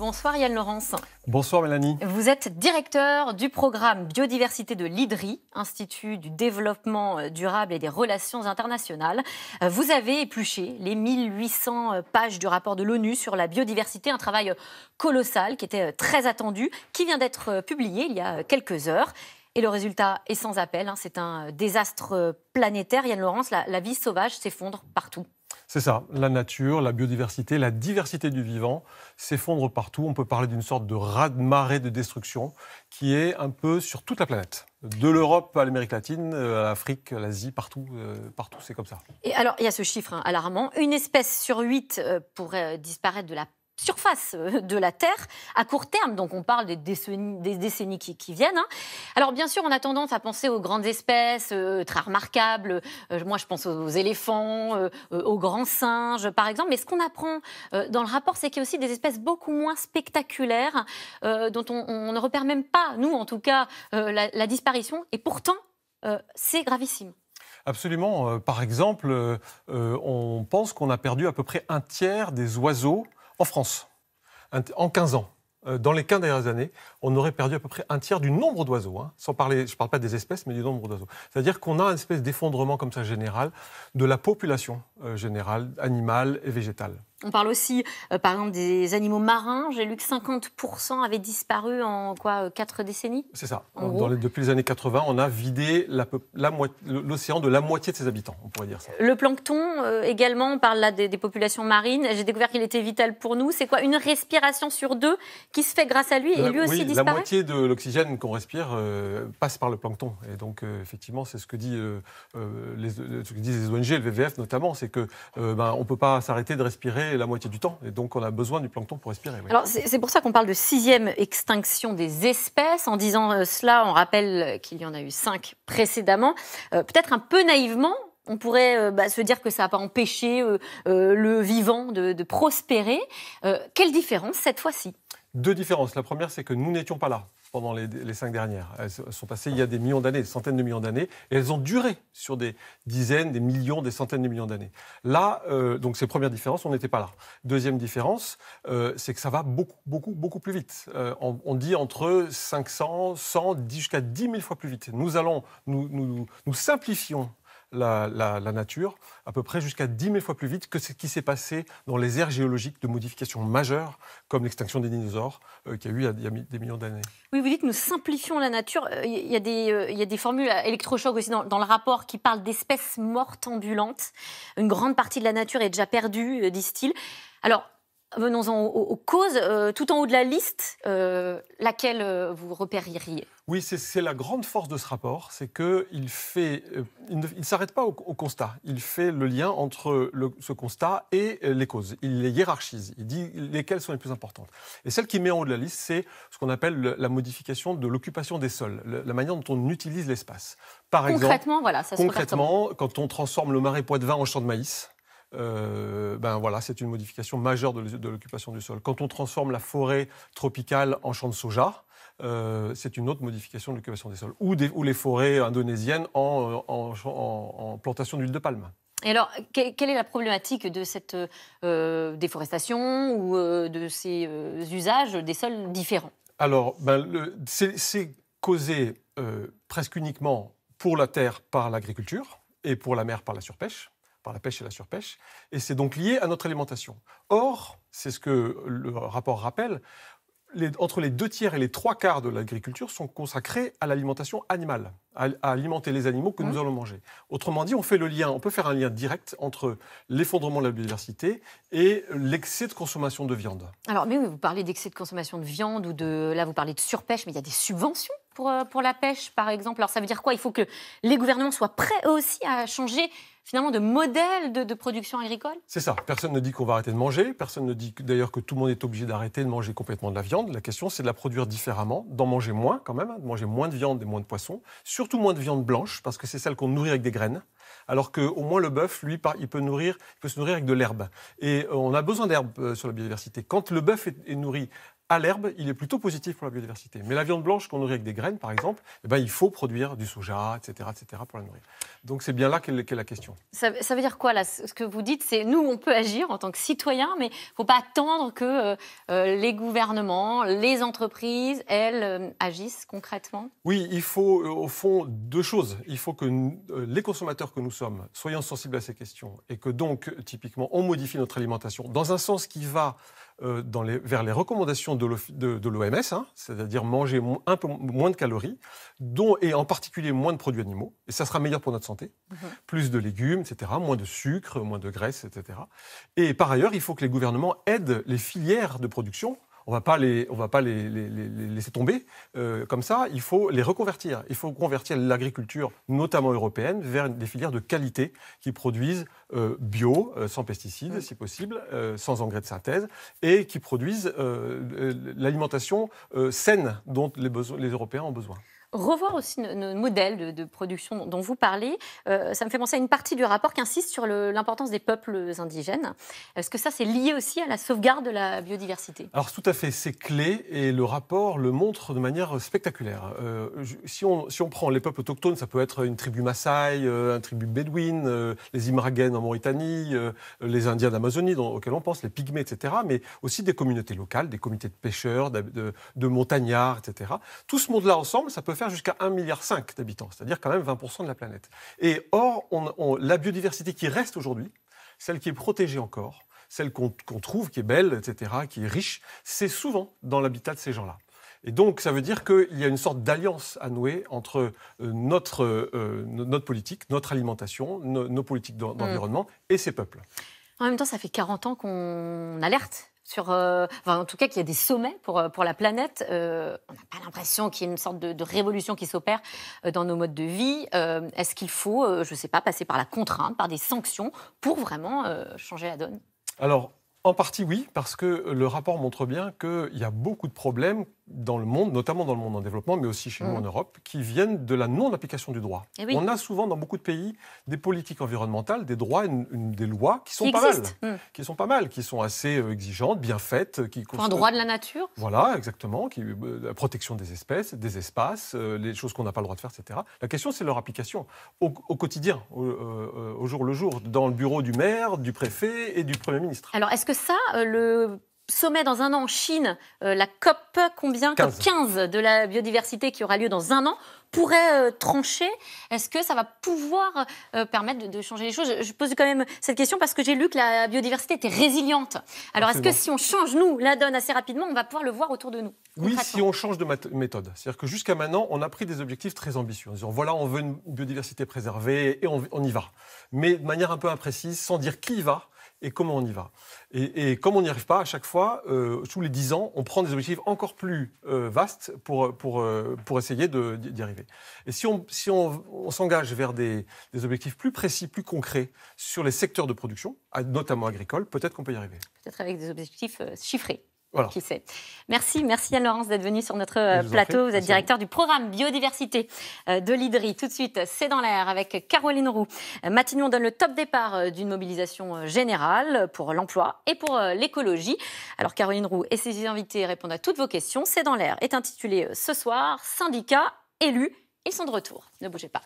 Bonsoir Yann Laurence. Bonsoir Mélanie. Vous êtes directeur du programme Biodiversité de l'IDRI, Institut du développement durable et des relations internationales. Vous avez épluché les 1800 pages du rapport de l'ONU sur la biodiversité, un travail colossal qui était très attendu, qui vient d'être publié il y a quelques heures. Et le résultat est sans appel, c'est un désastre planétaire. Yann Laurence, la vie sauvage s'effondre partout. C'est ça, la nature, la biodiversité, la diversité du vivant s'effondre partout. On peut parler d'une sorte de raz-de-marée de destruction qui est un peu sur toute la planète. De l'Europe à l'Amérique latine, à l'Afrique, à l'Asie, partout c'est comme ça. Et alors, il y a ce chiffre alarmant. Une espèce sur 8 pourrait disparaître de la surface de la Terre à court terme, donc on parle des décennies qui viennent. Alors bien sûr, on a tendance à penser aux grandes espèces très remarquables. Moi, je pense aux éléphants, aux grands singes, par exemple. Mais ce qu'on apprend dans le rapport, c'est qu'il y a aussi des espèces beaucoup moins spectaculaires dont on ne repère même pas, nous en tout cas, la disparition. Et pourtant, c'est gravissime. Absolument. Par exemple, on pense qu'on a perdu à peu près un tiers des oiseaux en France, en 15 ans. Dans les 15 dernières années, on aurait perdu à peu près un tiers du nombre d'oiseaux. Sans parler, je ne parle pas des espèces, mais du nombre d'oiseaux. C'est-à-dire qu'on a une espèce d'effondrement comme ça général de la population générale, animale et végétale. On parle aussi, par exemple, des animaux marins. J'ai lu que 50% avaient disparu en 4 décennies. C'est ça. Depuis les années 80, on a vidé l'océan de la moitié de ses habitants, on pourrait dire ça. Le plancton, également, on parle là des populations marines. J'ai découvert qu'il était vital pour nous. C'est quoi, une respiration sur 2 qui se fait grâce à lui et lui aussi disparaît ? La moitié de l'oxygène qu'on respire passe par le plancton. Et donc, effectivement, c'est ce que disent les ONG, le WWF notamment, c'est qu'on ne peut pas s'arrêter de respirer la moitié du temps. Et donc, on a besoin du plancton pour respirer. Oui. Alors, c'est pour ça qu'on parle de 6e extinction des espèces. En disant cela, on rappelle qu'il y en a eu 5 précédemment. Peut-être un peu naïvement, on pourrait se dire que ça n'a pas empêché le vivant de prospérer. Quelle différence cette fois-ci ? 2 différences. La première, c'est que nous n'étions pas là pendant les 5 dernières. Elles sont passées il y a des millions d'années, des centaines de millions d'années, et elles ont duré sur des dizaines, des millions, des centaines de millions d'années. Là, donc c'est la première différence, on n'était pas là. Deuxième différence, c'est que ça va beaucoup plus vite. On dit entre 500, 100, jusqu'à 10 000 fois plus vite. Nous simplifions la nature à peu près jusqu'à 10 000 fois plus vite que ce qui s'est passé dans les ères géologiques de modifications majeures, comme l'extinction des dinosaures, qu'il y a eu il y a des millions d'années. Oui, vous dites nous simplifions la nature. Il y a des formules électrochocs aussi dans le rapport qui parlent d'espèces mortes ambulantes. Une grande partie de la nature est déjà perdue, disent-ils. Alors, venons-en aux causes. Tout en haut de la liste, laquelle vous repéreriez ? Oui, c'est la grande force de ce rapport, c'est qu'il ne s'arrête pas au constat. Il fait le lien entre ce constat et les causes. Il les hiérarchise. Il dit lesquelles sont les plus importantes. Et celle qui met en haut de la liste, c'est ce qu'on appelle la modification de l'occupation des sols, la manière dont on utilise l'espace. Par exemple, concrètement, quand on transforme le marais Poitevin en champ de maïs, c'est une modification majeure de l'occupation du sol. Quand on transforme la forêt tropicale en champ de soja, c'est une autre modification de l'occupation des sols. Ou les forêts indonésiennes en plantation d'huile de palme. Et alors, quelle est la problématique de cette déforestation ou de ces usages des sols différents ? Alors, c'est causé presque uniquement pour la terre par l'agriculture et pour la mer par la surpêche. Par la pêche et la surpêche, et c'est donc lié à notre alimentation. Or, c'est ce que le rapport rappelle, entre les 2 tiers et les 3 quarts de l'agriculture sont consacrés à l'alimentation animale, à alimenter les animaux que nous allons manger. Autrement dit, on peut faire un lien direct entre l'effondrement de la biodiversité et l'excès de consommation de viande. Alors, mais oui, vous parlez d'excès de consommation de viande, là vous parlez de surpêche, mais il y a des subventions pour la pêche, par exemple. Alors ça veut dire quoi ? Il faut que les gouvernements soient prêts eux aussi à changer finalement de modèle de production agricole ? C'est ça. Personne ne dit qu'on va arrêter de manger. Personne ne dit d'ailleurs que tout le monde est obligé d'arrêter de manger complètement de la viande. La question, c'est de la produire différemment, d'en manger moins quand même, de manger moins de viande et moins de poisson. Surtout moins de viande blanche, parce que c'est celle qu'on nourrit avec des graines. Alors qu'au moins le bœuf, lui, il peut se nourrir avec de l'herbe. Et on a besoin d'herbe sur la biodiversité. Quand le bœuf est nourri à l'herbe, il est plutôt positif pour la biodiversité. Mais la viande blanche qu'on nourrit avec des graines, par exemple, eh ben, il faut produire du soja, etc., pour la nourrir. Donc c'est bien là qu'est la question. Ça veut dire quoi, là? Ce que vous dites, c'est nous, on peut agir en tant que citoyens, mais il ne faut pas attendre que les gouvernements, les entreprises, elles, agissent concrètement? Oui, il faut au fond deux choses. Il faut que les consommateurs que nous sommes soyons sensibles à ces questions et que donc, typiquement, on modifie notre alimentation dans un sens qui va vers les recommandations de l'OMS, hein, c'est-à-dire manger un peu moins de calories, et en particulier moins de produits animaux, et ça sera meilleur pour notre santé, plus de légumes, etc., moins de sucre, moins de graisse, etc. Et par ailleurs, il faut que les gouvernements aident les filières de production. On ne va pas les laisser tomber comme ça, il faut les reconvertir. Il faut convertir l'agriculture, notamment européenne, vers des filières de qualité qui produisent bio, sans pesticides si possible, sans engrais de synthèse, et qui produisent l'alimentation saine dont les Européens ont besoin. Revoir aussi nos modèles de production dont vous parlez, ça me fait penser à une partie du rapport qui insiste sur l'importance des peuples indigènes. Est-ce que ça, c'est lié aussi à la sauvegarde de la biodiversité? Alors tout à fait, c'est clé et le rapport le montre de manière spectaculaire. Si on prend les peuples autochtones, ça peut être une tribu Maasai, une tribu bédouine, les Imraguènes en Mauritanie, les Indiens d'Amazonie auxquels on pense, les Pygmées, etc. Mais aussi des communautés locales, des comités de pêcheurs, de montagnards, etc. Tout ce monde-là ensemble, ça peut faire jusqu'à 1,5 milliard d'habitants, c'est-à-dire quand même 20% de la planète. Et or, la biodiversité qui reste aujourd'hui, celle qui est protégée encore, celle qu'on trouve, qui est belle, etc., qui est riche, c'est souvent dans l'habitat de ces gens-là. Et donc, ça veut dire qu'il y a une sorte d'alliance à nouer entre notre politique, notre alimentation, nos politiques d'environnement et ces peuples. En même temps, ça fait 40 ans qu'on alerte en tout cas qu'il y a des sommets pour la planète. On n'a pas l'impression qu'il y ait une sorte de révolution qui s'opère dans nos modes de vie. Est-ce qu'il faut, je ne sais pas, passer par la contrainte, par des sanctions pour vraiment changer la donne? Alors, en partie oui, parce que le rapport montre bien qu'il y a beaucoup de problèmes dans le monde, notamment dans le monde en développement, mais aussi chez nous en Europe, qui viennent de la non-application du droit. Oui. On a souvent dans beaucoup de pays des politiques environnementales, des droits, des lois qui sont pas mal, qui sont assez exigeantes, bien faites. Un droit de la nature. Voilà, exactement, la protection des espèces, des espaces, les choses qu'on n'a pas le droit de faire, etc. La question, c'est leur application au quotidien, au jour le jour, dans le bureau du maire, du préfet et du Premier ministre. Alors, est-ce que ça, le sommet dans un an en Chine, la COP 15 de la biodiversité qui aura lieu dans un an, pourrait trancher? Est-ce que ça va pouvoir permettre de changer les choses? Je pose quand même cette question parce que j'ai lu que la biodiversité était résiliente. Alors, est-ce que si on change, nous, la donne assez rapidement, on va pouvoir le voir autour de nous? Oui, si on change de méthode. C'est-à-dire que jusqu'à maintenant, on a pris des objectifs très ambitieux. En disant, voilà, on veut une biodiversité préservée et on y va. Mais de manière un peu imprécise, sans dire qui y va et comment on y va. Et comme on n'y arrive pas, à chaque fois, tous les 10 ans, on prend des objectifs encore plus vastes pour essayer d'y arriver. Et si on s'engage vers des objectifs plus précis, plus concrets sur les secteurs de production, notamment agricoles, peut-être qu'on peut y arriver. Peut-être avec des objectifs chiffrés. Voilà. Qui sait. Merci Anne-Laurence d'être venue sur notre plateau. Vous êtes directeur du programme biodiversité de l'IDRI. Tout de suite, c'est dans l'air avec Caroline Roux. Matignon donne le top départ d'une mobilisation générale pour l'emploi et pour l'écologie. Alors Caroline Roux et ses invités répondent à toutes vos questions. C'est dans l'air est intitulé ce soir, syndicats, élus, ils sont de retour. Ne bougez pas.